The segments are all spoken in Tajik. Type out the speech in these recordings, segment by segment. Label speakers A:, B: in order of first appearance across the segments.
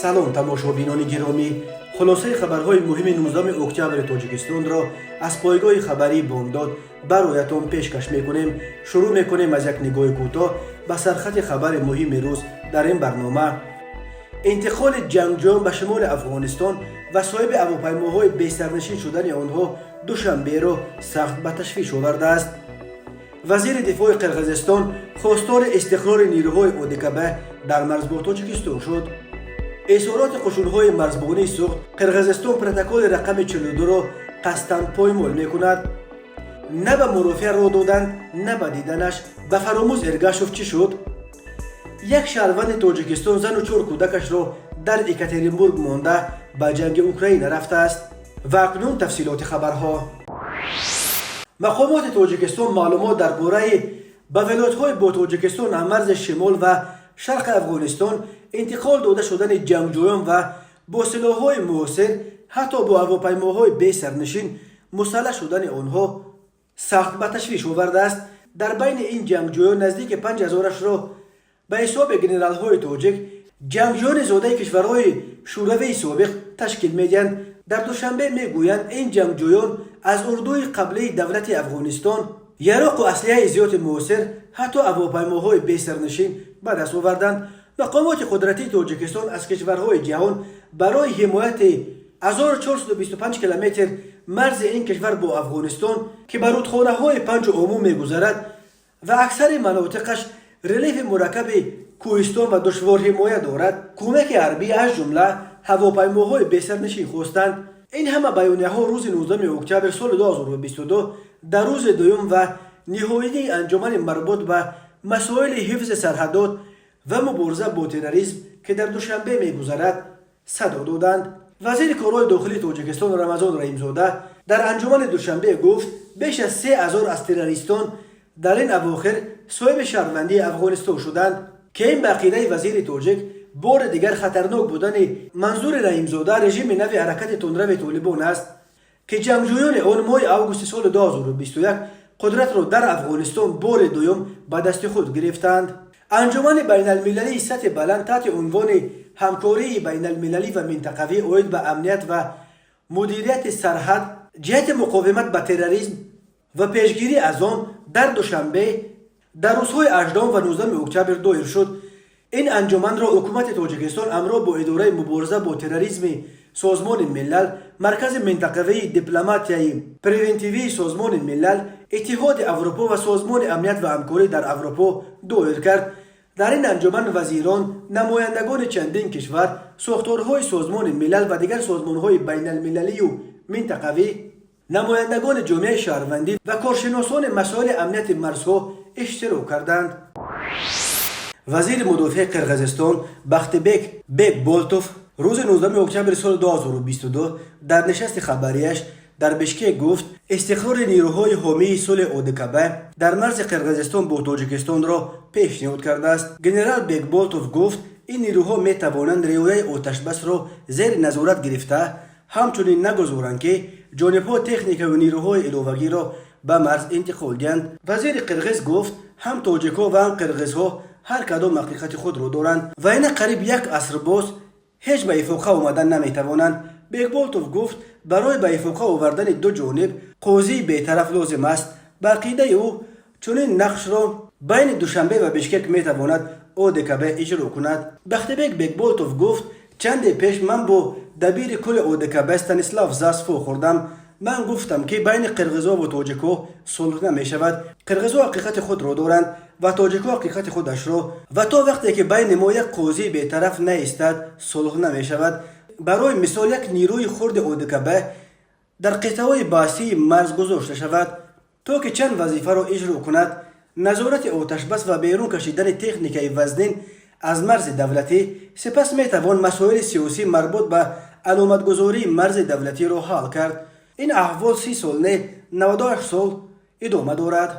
A: салом тамошобинони гиромӣ, хулосаи хабарҳои муҳими 19 октябри тоҷикистонро аз пойгоҳи хабарии бомдод бароятон пешкаш мекунем. Шурӯъ мекунем аз як нигоҳи кӯтоҳ ба сархати хабари муҳими рӯз дар ин барнома. интиқоли ҷангҷӯён ба шимоли афғонистон ва соҳиби ҳавопаймоҳои бесарнишин шудани онҳо душанберо сахт ба ташвиш овардааст. вазири дифои қирғизистон хостори истиқрори нирӯҳои ОДКБ дар марз бо тоҷикистон шуд. эзҳороти қушунҳои марзбонии суғд қирғизистон протоколи рақами 42-ро қасдан поймол мекунад. на ба мурофиа роҳ доданд, на ба диданаш. ба фаромӯз Эргашев чӣ шуд? як шаҳрванди тоҷикистон зану 4 кӯдакашро дар Екатеринбург монда ба ҷанги Украина рафтааст. ва акнун тафсилоти хабарҳо. мақомоти тоҷикистон маълумот дар бораи ба вилоятҳои бо тоҷикистон аз марзи шимол ва шарқи афғонистон интиқол дода шудани ҷангҷӯён ва бо силоҳҳои муосир ҳатто бо ҳавопаймоҳои бесарнишин мусаллаҳ шудани онҳо сахт ба ташвиш овардааст. дар байни ин ҷангҷӯён наздики 5000-ашро ба ҳисоби генералҳои тоҷик ҷангҷӯёни зодаи кишварҳои шӯравии собиқ ташкил медиҳанд. дар душанбе мегӯянд ин ҷангҷӯён аз урдуи қаблии давлати афғонистон яроқу аслиҳаи зиёди муосир ҳатто ҳавопаймоҳои бесарнишин ба даст оварданд. мақомоти қудратии тоҷикистон аз кишварҳои ҷаҳон барои ҳимояти 1425 километр марзи ин кишвар бо афғонистон ки ба рудхонаҳои панҷу омӯ мегузарад ва аксари манотиқаш релефи мураккаби кӯҳистон ва душвор ҳимоя дорад, кӯмаки ҳарбӣ аз ҷумла ҳавопаймоҳои бесарнишин хостанд. ин ҳама баёнияҳо рӯзи 19 октябр соли 2022 дар рӯзи дуюм ва ниҳоии анҷумани марбут ба масоили ҳифзи сарҳадот ва мубориза бо терроризм ки дар душанбе мегузарад садо доданд. вазири корҳои дохилии тоҷикистон Рамазон Раимзода дар анҷумани душанбе гуфт беш аз 3000 аз террористон дар ин авохир соҳиби шаҳрвандии афғонистон шуданд ки ин ба ақидаи вазири тоҷик бори дигар хатарнок будани Манзури Раимзода режими нави ҳаракати тунрави Толибон аст ки ҷангҷӯёни он моҳи августи соли 2021 қудратро дар Афғонистон бори дуюм ба дасти худ гирифтанд. анҷумани байналмилалии сатҳи баланд таҳти унвони ҳамкории байналмилалӣ ва минтақавӣ оид ба амният ва мудирияти сарҳад ҷиҳати муқовимат ба терроризм ва пешгирӣ аз он дар душанбе дар рӯзҳои 18 ва 19 октябр доир шуд. ин анҷуманро ҳукумати тоҷикистон ҳамроҳ бо идораи мубориза бо терроризми созмони милал, маркази минтақавии дипломатияи превентивии созмони милал, иттиҳоди Аврупо ва созмони амният ва ҳамкорӣ дар Аврупо доир кард. дар ин анҷуман вазирон, намояндагони чандин кишвар, сохторҳои созмони милал ва дигар созмонҳои байналмилалию минтақавӣ, намояндагони ҷомеаи шаҳрвандӣ ва коршиносони масоили амнияти марзҳо иштирок карданд. вазири мудофиаи Қирғизистон Бахтибек Бекболтов рӯзи 19 октябри соли 2022 дар нишасти хабарияш дар Бишкек гуфт истиқрори нирӯҳои ҳомии сулҳи ОДКБ дар марзи Қирғизистон бо Тоҷикистонро пешниҳод кардааст. генерал Бекболтов гуфт ин нирӯҳо метавонанд риояи оташбасро зери назорат гирифта, ҳамчунин нагузоранд ки ҷонибҳо техникаву нирӯҳои иловагиро ба марз интиқол диҳанд. вазири қирғиз гуфт ҳам тоҷикҳо ва ҳам қирғизҳо ҳар кадом ҳақиқати худро доранд ва ина қариб як аср боз ҳеҷ ба ифоқа омадан наметавонанд. Бекболтов гуфт барои ба ифоқа овардани ду ҷониб қозии бетараф лозим аст. ба ақидаи ӯ чунин нақшро байни Душанбе ва Бишкек метавонад ОДКБ иҷро кунад. Бахтибек Бекболтов гуфт чанде пеш ман бо дабири кулли ОДКБ Станислав Засфо хӯрдам. ман гуфтам ки байни қирғизҳо ва тоҷикҳо сулҳ намешавад. қирғизҳо ҳақиқати худро доранд ва тоҷикҳо ҳақиқати худашро ва то вақте ки байни мо як қозии бетараф наистад сулҳ намешавад. барои мисол як нирӯи хурди ОДКБ дар қитъаҳои баҳсии марз гузошта шавад то ки чанд вазифаро иҷро кунад: назорати оташбас ва берун кашидани техникаи вазнин аз марзи давлатӣ. сипас метавон масоили сиёсӣ марбут ба аломатгузории марзи давлатиро ҳал кард. ин аҳвол 30 сол не 98 сол идома дорад.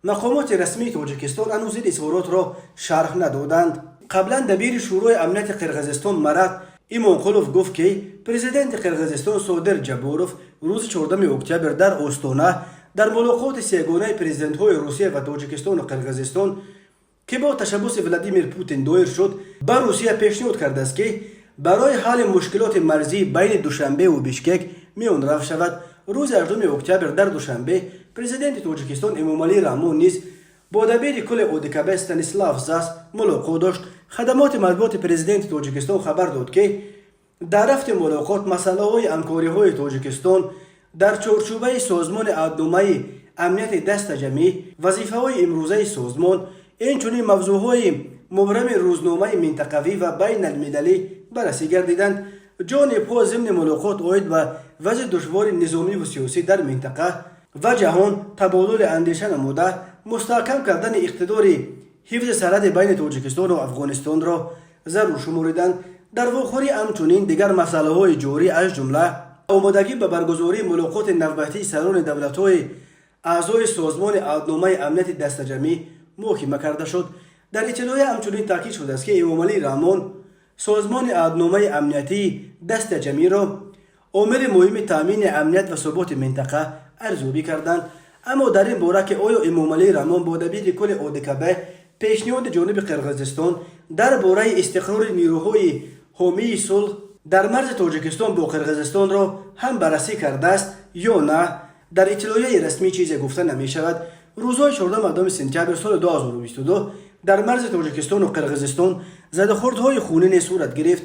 A: мақомоти расмии Тоҷикистон ҳанӯз ин изҳоротро шарҳ надоданд. қаблан дабири шӯрои амнияти Қирғизистон Марат Имонқулов гуфт ки президенти Қирғизистон Содир Ҷаборов рӯзи 14 октябр дар Остона дар мулоқоти сегонаи президентҳои Русия ва Тоҷикистону Қирғизистон ки бо ташаббуси Владимир Путин доир шуд, ба Русия пешниҳод кардааст ки برای حل مشکلات مرزی بین دوشنبه و بیشکک میان رفت شود. روز 8 اکتبر در دوشنبه پرزیدنت تاجیکستان امامعلی رحمون نیز با دبیر کل اودکب استانیسلاو زاس ملاقات داشت. خدمات مطبوعات پرزیدنت تاجیکستان خبر داد که در رفت ملاقات مسئله های همکاری های تاجیکستان در چارچوبه سازمان عهدنامه امنیت دست جمعی، وظیفه های امروزه سازمان، اینچنین موضوع های مبرم روزنامه منطقوی و بین المللی بررسی گردیدند. جانب ها ضمن ملاقات عاید به وضع دشوار نظامی و سیاسی در منطقه و جهان تبادل اندیشه نموده مستحکم کردن اقتدار حفظ سرحد بین تاجیکستان و افغانستان را ضرور شمردند. در واخوری همچنین دیگر مسئله های جاری از جمله آمادگی به برگزاری ملاقات نوبتی سران دولت های اعضای سازمان عهدنامه امنیت دست جمعی محاکمه کرده شد. در اطلاعیه همچنین تاکید شده است که امامعلی رحمون سازمان عهدنامه امنیتی دست جمعی را عامل مهم تامین امنیت و ثبات منطقه ارزیابی کردند. اما در این باره که آیا امامعلی رحمون با دبیر کل اودکب پیشنهاد جانب قرقیزستان درباره استقرار نیروهای حامی صلح در مرز تاجیکستان با قرقیزستان را هم بررسی کرده است یا نه، در اطلاعیه رسمی چیزی گفته نمی شود. روزهای 14 سپتامبر سال 2022 در مرز تاجیکستان و قرقیزستان زده‌خوردهای خونین صورت گرفت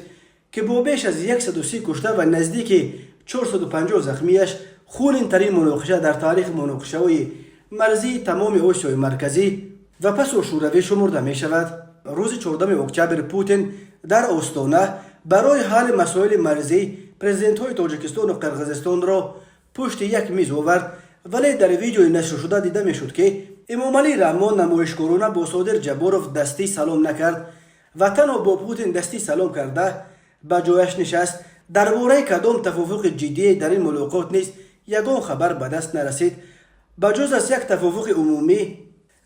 A: که با بیش از 130 کشته و نزدیک 450 زخمیش خونین ترین مناقشه در تاریخ مناقشه‌های مرزی تمام آسیای مرکزی و پس و شوروی شمرده می شود. روز 14 اکتبر پوتین در آستانه برای حل مسائل مرزی پرزیدنت های تاجیکستان و قرقیزستان را پشت یک میز آورد، ولی در ویدیوی نشر شده دیده می شد که امامعلی رحمون نمایشگرانه با صادر جباروف دستی سلام نکرد و تنها با پوتین دستی سلام کرده به جایش نشست. درباره کدام توافق جدی در این ملاقات نیز یگان خبر به دست نرسید بجز از یک توافق عمومی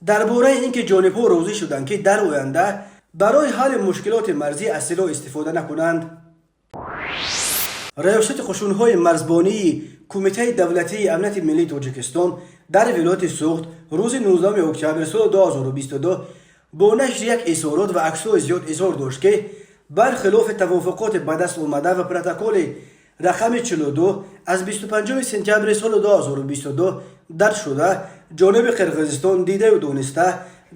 A: درباره اینکه جانب‌ها راضی شدند که در آینده برای حل مشکلات مرزی از سلاح استفاده نکنند. ریاست قشون‌های مرزبانی کمیته دولتی امنیت ملی تاجیکستان در ولایت سوخت روز 19 اکتبر سال 2022 با نشر یک اظهارات و عکس‌های زیاد اظهار داشت که برخلاف توافقات به دست آمده و پروتکل رقم 42 از 25 سپتامبر سال 2022 درج شده، جانب قرقیزستان دیده و دانسته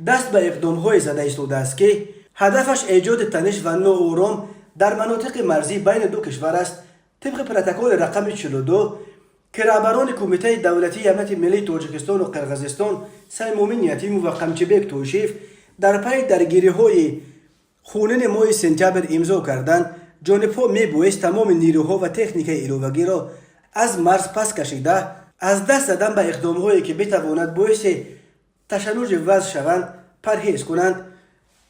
A: دست به اقدام‌های زده ایستاده است که هدفش ایجاد تنش و ناآرام در مناطق مرزی بین دو کشور است. طبق پروتکل رقم 42 که رهبران کمیته دولتی امنیت ملی تاجیکستان و قرقیزستان سیمومین یتیم و قمچبک توشیف در پی درگیری‌های خونین ماه سپتامبر امضا کردند، جانب‌ها می‌بایست تمام نیروها و تکنیک ایلوگی را از مرز پس کشیده از دست دادن به اقدام‌هایی که بتواند باعث تشنج وضع شوند پرهیز کنند.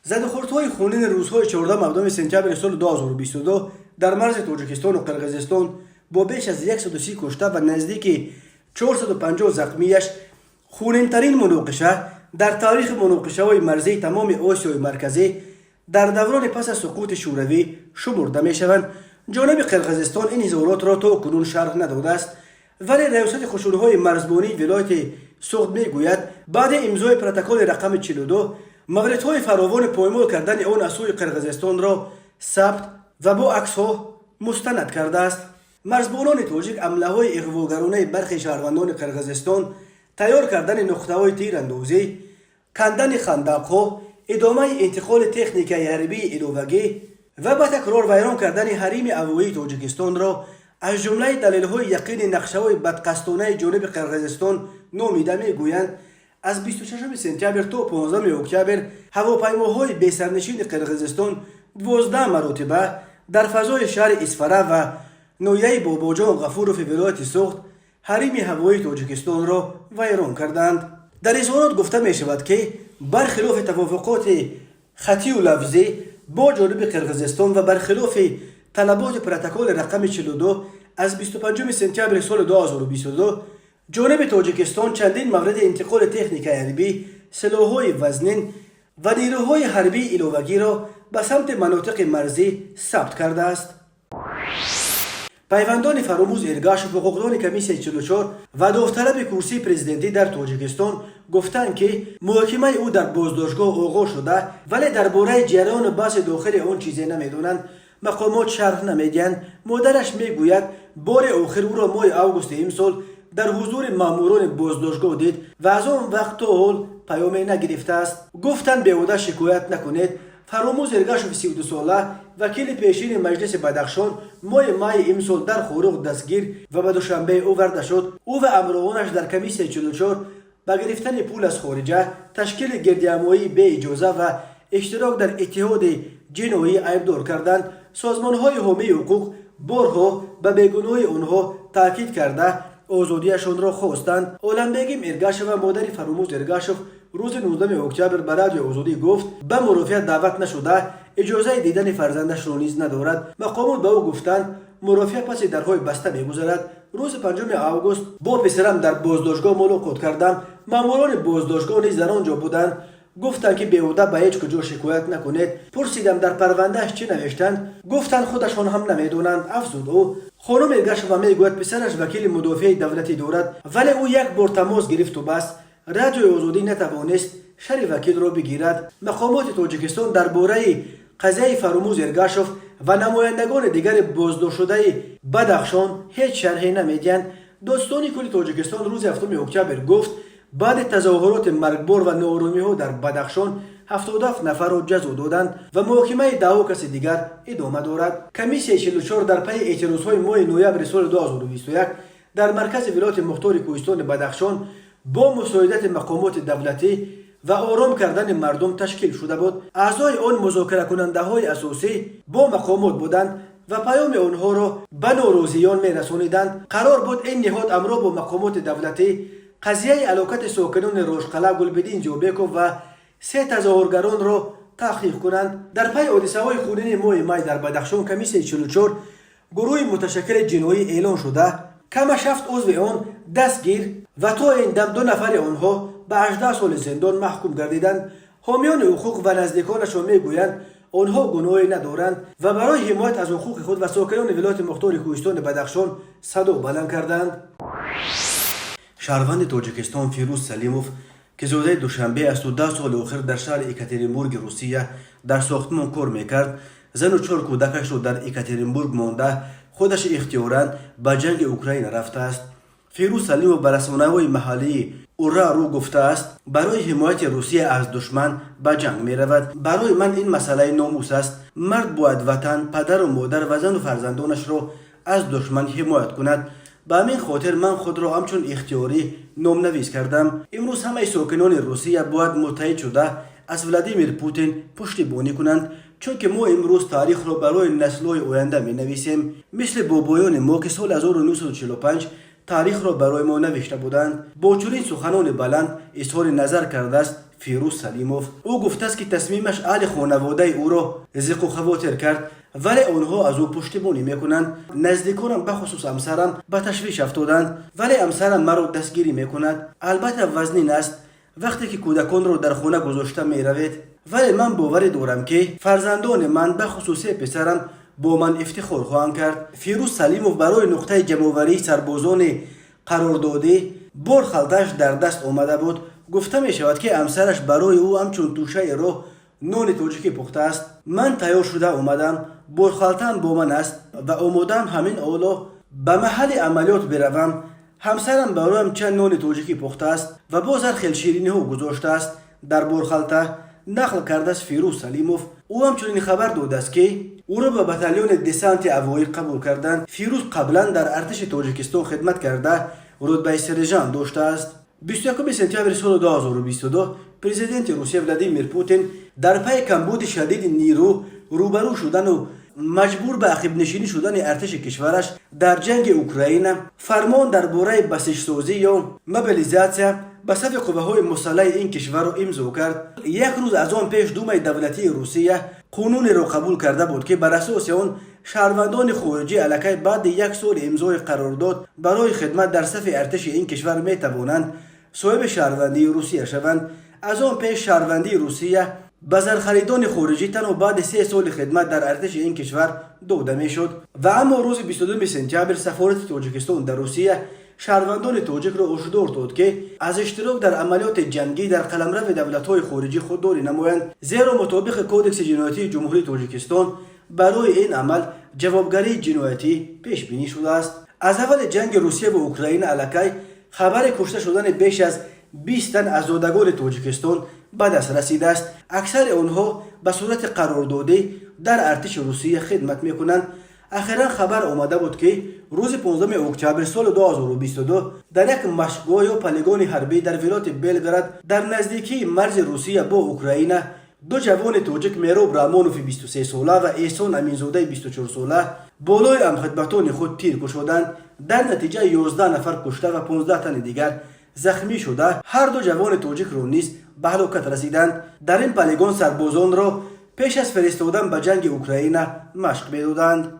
A: زده‌خوردهای خونین روزهای 14 سپتامبر سال 2022 در مرز تاجیکستان و قرقیزستان با بیش از 130 کشته و نزدیک 450 زخمیش خونین ترین مناقشه در تاریخ مناقشه‌های مرزی تمام آسیای مرکزی در دوران پس از سقوط شوروی شمرده می شوند. جانب قرقیزستان این اظهارات را تا کنون شرح نداده است، ولی ریاست قشون‌های مرزبانی ولایت سوخت می گوید بعد امضای پروتکل رقم 42 موردهای فراوان پایمال کردن آن از سوی قرقیزستان را ثبت و با عکس‌ها مستند کرده است. مرزبانان تاجیک حمله‌های اغواگرانه برخی شهروندان قرقیزستان، تیار کردن نقطه‌های تیراندازی، کندن خندق‌ها، ادامه انتقال تکنیک حربی ایلوگی و به تکرار ویران کردن حریم هوایی تاجیکستان را از جمله دلایل یقین نقشه‌های بدقصدانه جانب قرقیزستان نامیده می‌گویند. از 26 سپتامبر تا 15 اکتبر هواپیماهای بی‌سرنشین قرقیزستان 12 مرتبه در فضای شهر اسفره و ناحیه باباجان غفورف ولایت سوخت حریم هوایی تاجیکستان را ویران کردند. در اظهارات گفته می شود که برخلاف توافقات خطی و لفظی با جانب قرقیزستان و برخلاف طلبات پروتکل رقم 42 از 25 سپتامبر سال 2022 جانب تاجیکستان چندین مورد انتقال تکنیک حربی، سلاح‌های وزنین و نیروهای حربی ایلوگی را به سمت مناطق مرزی ثبت کرده است. پیوندان فراموز ارگاش و حقوقدان کمیسیون 44 و داوطلب کرسی پرزیدنتی در تاجیکستان گفتند که محاکمه او در بازداشتگاه آغاز شده، ولی درباره جریان بحث داخل آن چیزی نمیدونند. مقامات شرح نمیدهند. مادرش میگوید بار آخر او را ماه اوگوست امسال در حضور ماموران بازداشتگاه دید و از آن وقت تا حال پیامی نگرفته است. گفتند بیهوده شکایت نکنید. فراموز ارگاشوف 32 ساله وکیل پیشین مجلس بدخشان ماه امسال در خوروغ دستگیر و به دوشنبه آورده شد. او و همراهانش در کمیسیون 44 با گرفتن پول از خارجه، تشکیل گردهمایی به اجازه و اشتراک در اتحاد جنایی ایبدار کردند. سازمان‌های حامی حقوق بارها به بیگناهی آنها تاکید کرده آزادیشان را خواستند. عالمبگیم ارگاشوف و مادر فراموز ارگاشوف روز 19 اکتبر به رادیو آزادی گفت به مرافعت دعوت نشده، اجازه دیدن فرزندش را نیز ندارد. مقامات به او گفتند مرافعه پس درهای بسته میگذرد. روز 5 اوگوست با پسرم در بازداشتگاه ملاقات کردم. ماموران بازداشتگاه نیز در آنجا بودند. گفتند که بیهوده به هیچ کجا شکایت نکنید. پرسیدم در پروندهش چی نوشتند؟ گفتند خودشان هم نمیدونند. افزود او. خانم ارگاشوف میگوید پسرش وکیل مدافع دولتی دارد ولی او یک بار تماس گرفت و بس. رادیو آزادی نتوانست شر وکیل را بگیرد. مقامات تاجیکستان درباره قضیه فراموز ارگاشوف و نمایندگان دیگر بازداشت شده بدخشان هیچ شرحی نمیدهند. دادستان کل تاجیکستان روز 7 اکتبر گفت بعد تظاهرات مرگبار و ناآرامی‌ها در بدخشان 77 نفر را جزا دادند و محاکمه 10 کس دیگر ادامه دارد. کمیسیون 44 در پی اعتراضهای ماه نوامبر سال 2021 در مرکز ولایت مختار کوهستان بدخشان با مساعدت مقامات دولتی و آرام کردن مردم تشکیل شده بود. اعضای آن مذاکره کننده های اساسی با مقامات بودند و پیام آنها را به ناراضیان می‌رسانیدند. قرار بود این نهاد همراه با مقامات دولتی قضیه علاقت ساکنان روشقلعه گلبدین جوبیکوف و 3 تظاهرگران را تحقیق کنند. در پی حادثه های خونین ماه می در بدخشان کمیسیون 44 گروه متشکل جنایی اعلان شده. کمش 7 عضو آن دستگیر و تا این دم 2 نفر آنها به 18 سال زندان محکوم گردیدند. حامیان حقوق و نزدیکانشان میگویند آنها گناهی ندارند و برای حمایت از حقوق خود و ساکنان ولایت مختار کوهستان بدخشان صدا بلند کردند. شهروند تاجیکستان فیروز سلیموف که زاده دوشنبه است و 10 سال آخر در شهر اکاترینبورگ روسیه در ساختمان کار میکرد، زن و 4 کودکش را در اکاترینبورگ مانده خودش اختیاراً به جنگ اوکراین رفته است. فیروز سلیموف به رسانه‌های محلی اورا رو گفته است برای حمایت روسیه از دشمن به جنگ می رود. برای من این مسئله ناموس است. مرد باید وطن، پدر و مادر و زن و فرزندانش را از دشمن حمایت کند. به همین خاطر من خود را همچون اختیاری نامنویس کردم. امروز همه ساکنان روسیه باید متحد شده از ولادیمیر پوتین پشتیبانی کنند، چون که ما امروز تاریخ را برای نسل‌های آینده می نویسیم. مثل بابایان ما که سال 1945 تاریخ را برای ما نوشته بودند. با چنین سخنان بلند اظهار نظر کرده است فیروز سلیموف. او گفته است که تصمیمش اهل خانواده او را ضیق و خواطر کرد ولی آنها از او پشتیبانی میکنند. نزدیکانم به خصوص همسرم به تشویش افتادند ولی همسرم مرا دستگیری میکند. البته وزنین است وقتی که کودکان را در خانه گذاشته میروید، ولی من باور دارم که فرزندان من به خصوص پسرم با من افتخار خواهند کرد. فیروز سلیموف برای نقطه جمع‌آوری سربازان قراردادی بارخلطش در دست آمده بود. گفته می شود که همسرش برای او همچون توشه راه نان تاجیکی پخته است. من تیار شده آمدم، بارخلطم با من است و آمادم همین حالا به محل عملیات بروم. همسرم برایم چند نان تاجیکی پخته است و باز خیلی شیرینی ها گذاشته است در بارخلطه. نقل کرده است فیروز سلیموف. او همچنین خبر داده است که او را به بتالیون دسانت هوایی قبول کردند. فیروز قبلا در ارتش تاجیکستان خدمت کرده رتبه سرژانت داشته است. 21 سپتامبر سال 2022 پرزیدنت روسیه ولادیمیر پوتین در پی کمبود شدید نیرو روبرو شدن و مجبور به عقب نشینی شدن ارتش کشورش در جنگ اوکراین فرمان درباره بسیج سازی یا موبیلیزاسیون به صف قوه‌های مسلح این کشور را امضا کرد. یک روز از آن پیش دومای دولتی روسیه قانونی را قبول کرده بود که بر اساس آن شهروندان خارجی علاقه بعد 1 سال امضای قرارداد برای خدمت در صف ارتش این کشور می توانند صاحب شهروندی روسیه شوند. از آن پیش شهروندی روسیه به زرخریدان خارجی تنها بعد 3 سال خدمت در ارتش این کشور داده می شد و اما روز 22 سپتامبر سفارت تاجیکستان در روسیه شهروندان تاجیک را هشدار داد که از اشتراک در عملیات جنگی در قلمرو دولت‌های خارجی خودداری نمایند، زیرا مطابق کودکس جنایتی جمهوری تاجیکستان برای این عمل جوابگری جنایتی پیش بینی شده است. از اول جنگ روسیه و اوکراین علاقه خبر کشته شدن بیش از 20 تن از زادگان تاجیکستان به دست رسیده است. اکثر آنها به صورت قراردادی در ارتش روسیه خدمت میکنند. اخیرا خبر آمده بود که روز 15 اکتبر سال 2022 در یک مشقگاه یا پلیگون حربی در ولایت بلگراد در نزدیکی مرز روسیه با اوکراین دو جوان تاجیک مهراب رحمانوف 23 ساله و احسان امینزاده 24 ساله بالای همخدمتان خود تیر کشیدند. در نتیجه 11 نفر کشته و 15 تن دیگر زخمی شده. هر دو جوان تاجیک را نیز به هلاکت رسیدند. در این پلیگون سربازان را پیش از فرستادن به جنگ اوکراین مشق می‌دادند.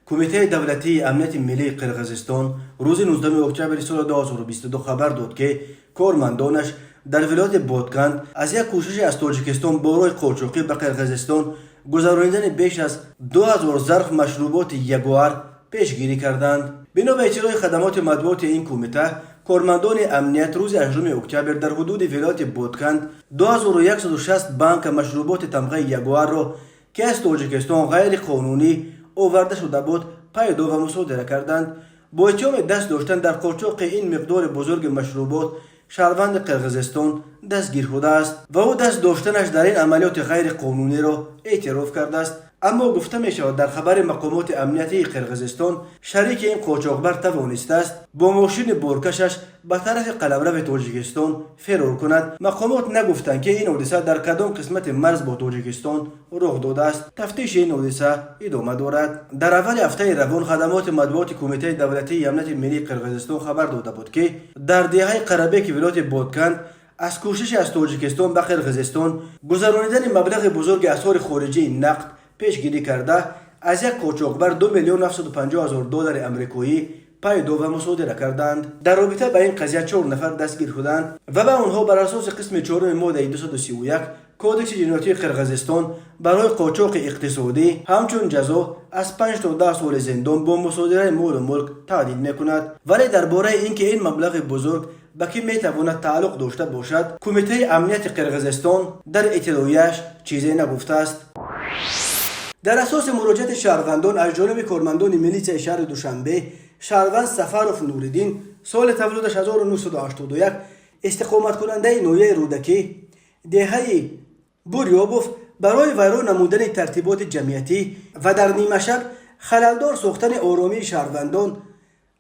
A: کمیته دولتی امنیت ملی قرقیزستان روز 19 اکتبر سال 2022 خبر داد که کارمندانش در ولایت بادکند از یک کوشش از تاجیکستان برای قاچاقی به قرقیزستان گذراندن بیش از 2000 ظرف مشروبات یگوار پیشگیری کردند. بنا به اجرای خدمات مطبوعات این کمیته، کارمندان امنیت روز 8 اکتبر در حدود ولایت بادکند 2160 بانک مشروبات تمغه یگوار را که از تاجیکستان غیر قانونی آورده شده بود پیدا و مصادره کردند. با اتهام دست داشتن در قاچاق این مقدار بزرگ مشروبات شهروند قرقیزستان دستگیر شده است و او دست داشتنش در این عملیات غیر قانونی را اعتراف کرده است. اما گفته می شود در خبر مقامات امنیتی قرقیزستان شریک این قاچاقبر توانسته است با ماشین بارکشش به طرف قلمرو تاجیکستان فرار کند. مقامات نگفتند که این حادثه در کدام قسمت مرز با تاجیکستان رخ داده است. تفتیش این حادثه ادامه دارد. در اول هفته روان خدمات مطبوعات کمیته دولتی امنیت ملی قرقیزستان خبر داده بود که در دهه قربک ولایت بادکند از کوشش از تاجیکستان به قرقیزستان گذراندن مبلغ بزرگ اسعار خارجی نقد پیشگیری کرده از یک قاچاقبر 2,950,000 دلار آمریکایی پیدا و مصادره کردند. در رابطه با این قضیه 4 نفر دستگیر شدند و به آنها بر اساس قسم 4 ماده 231 کودکس جنایتی قرقیزستان برای قاچاق اقتصادی همچون جزا از 5 تا 10 سال زندان با مصادره مال و ملک تهدید میکند. ولی درباره اینکه این مبلغ بزرگ به کی میتواند تعلق داشته باشد کمیته امنیت قرقیزستان در اطلاعیه‌اش چیزی نگفته است. در اساس مراجعت شهروندان از جانب کارمندان میلیس شهر دوشنبه، شهروند سفروف نوریدین سال تولدش 1981 استقامت کننده نویه رودکی دهه بوریابوف برای ویران نمودن ترتیبات جمعیتی و در نیمه شب خللدار ساختن آرامی شهروندان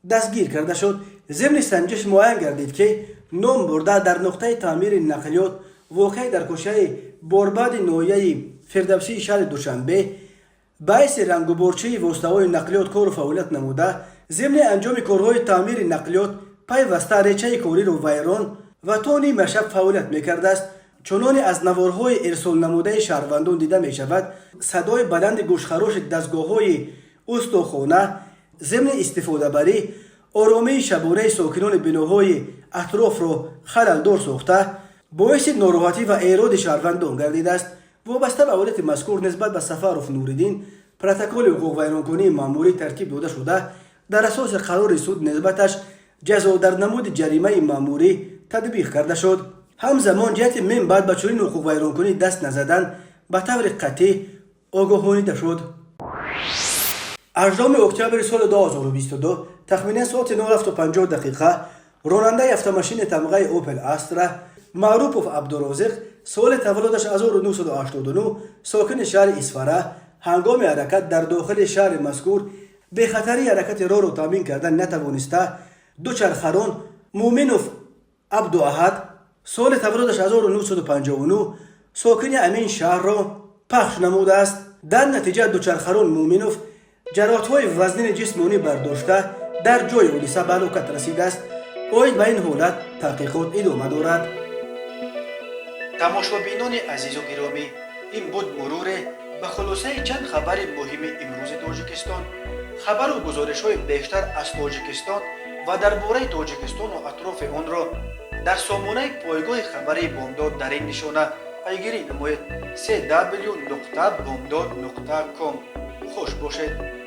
A: دستگیر کرده شد. ضمن سنجش معین گردید که نام برده در نقطه تعمیر نقلیات واقع در کوچه باربد نویه فردوسی شهر دوشنبه باعث رنگ و بارچه واسطه‌های نقلیات کار و فعالیت نموده. ضمن انجام کارهای تعمیر نقلیات پیوسته ریچه کاری را ویران و تا نیمه شب فعالیت میکرده است. چنان از نوارهای ارسال نموده شهروندان دیده می شود صدای بلند گوشخراش دستگاه‌های استخوانه ضمن استفاده بری آرامی شبانه ساکنان بناهای اطراف را خللدار ساخته باعث ناراحتی و ایراد شهروندان گردیده است. وابسته به حالت مذکور نسبت به سفروف نوریدین پروتکل حقوق ویرانکنی ماموری ترتیب داده شده. در اساس قرار سود نسبتش جزا در نمود جریمه ماموری تطبیق کرده شد. همزمان جهت من بعد به چنین حقوق ویرانکنی دست نزدن به طور قطعی آگاهانیده شد. 18 اکتبر سال 2022 تخمیناً ساعت 9:50 راننده افت تمغه اوپل استرا معروف عبدالرازق سال تولدش 1989 ساکن شهر اسفره هنگام حرکت در داخل شهر مذکور به خطری حرکت راه را تامین کردن نتوانسته دوچرخران مومنوف عبداحد سال تولدش 1959 ساکن امین شهر را پخش نموده است. در نتیجه دوچرخران مومنوف جراحت‌های وزنین جسمانی برداشته در جای حادثه به هلاکت رسیده است. اوید به این حالت تحقیقات ادامه دارد. تماشابینان عزیز و گرامی، این بود مرور به خلاصه چند خبر مهم امروز تاجیکستان. خبر و گزارش‌های بیشتر از تاجیکستان و درباره تاجیکستان و اطراف آن را در سامانه پایگاه خبری بامداد در این نشانه پیگیری نمایید: www.bomdad.com. خوش باشید.